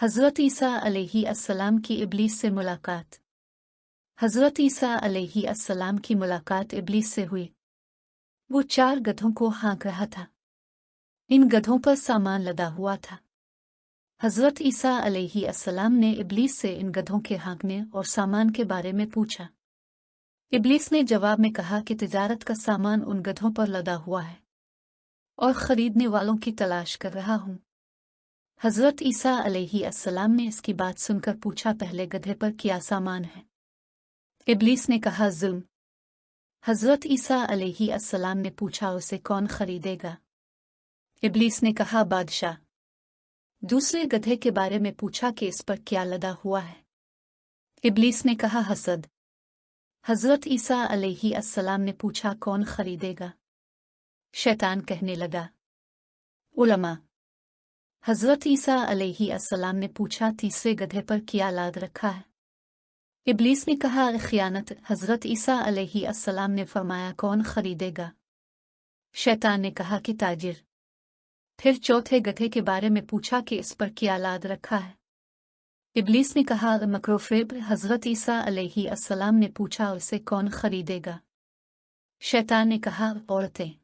हज़रत ईसा अलैहिस्सलाम की इब्लीस से मुलाकात। हज़रत ईसा अलैहिस्सलाम की मुलाकात इब्लीस से हुई। वो 4 गधों को हाँक रहा था। इन गधों पर सामान लदा हुआ था। हज़रत ईसा अलैहिस्सलाम ने इब्लीस से इन गधों के हाँकने और सामान के बारे में पूछा। इब्लीस ने जवाब में कहा कि तिजारत का सामान उन गधों पर लदा हुआ है और खरीदने वालों की तलाश कर रहा हूँ। हज़रत ईसा अलैहिस्सलाम ने इसकी बात सुनकर पूछा, पहले गधे पर क्या सामान है? इब्लीस ने कहा, जुल्म। हज़रत ईसा अलैहिस्सलाम ने पूछा, उसे कौन खरीदेगा? इब्लीस ने कहा, बादशाह। दूसरे गधे के बारे में पूछा कि इस पर क्या लदा हुआ है? इब्लीस ने कहा, हसद। हज़रत ईसा अलैहिस्सलाम ने पूछा, कौन खरीदेगा? शैतान कहने लगा, उलमा। हज़रत ईसा अलैहिस्सलाम ने पूछा, तीसरे गधे पर क्या लाद रखा है? इब्लीस ने कहा, खियानत। हज़रत ईसा अलैहिस्सलाम ने फरमाया, कौन खरीदेगा? शैतान ने कहा कि ताजिर। फिर चौथे गधे के बारे में पूछा कि इस पर क्या लाद रखा है? इब्लीस ने कहा, मकरूफेब। हज़रत ईसा अलैहिस्सलाम ने पूछा, उसे कौन खरीदेगा? शैतान ने कहा, औरतें।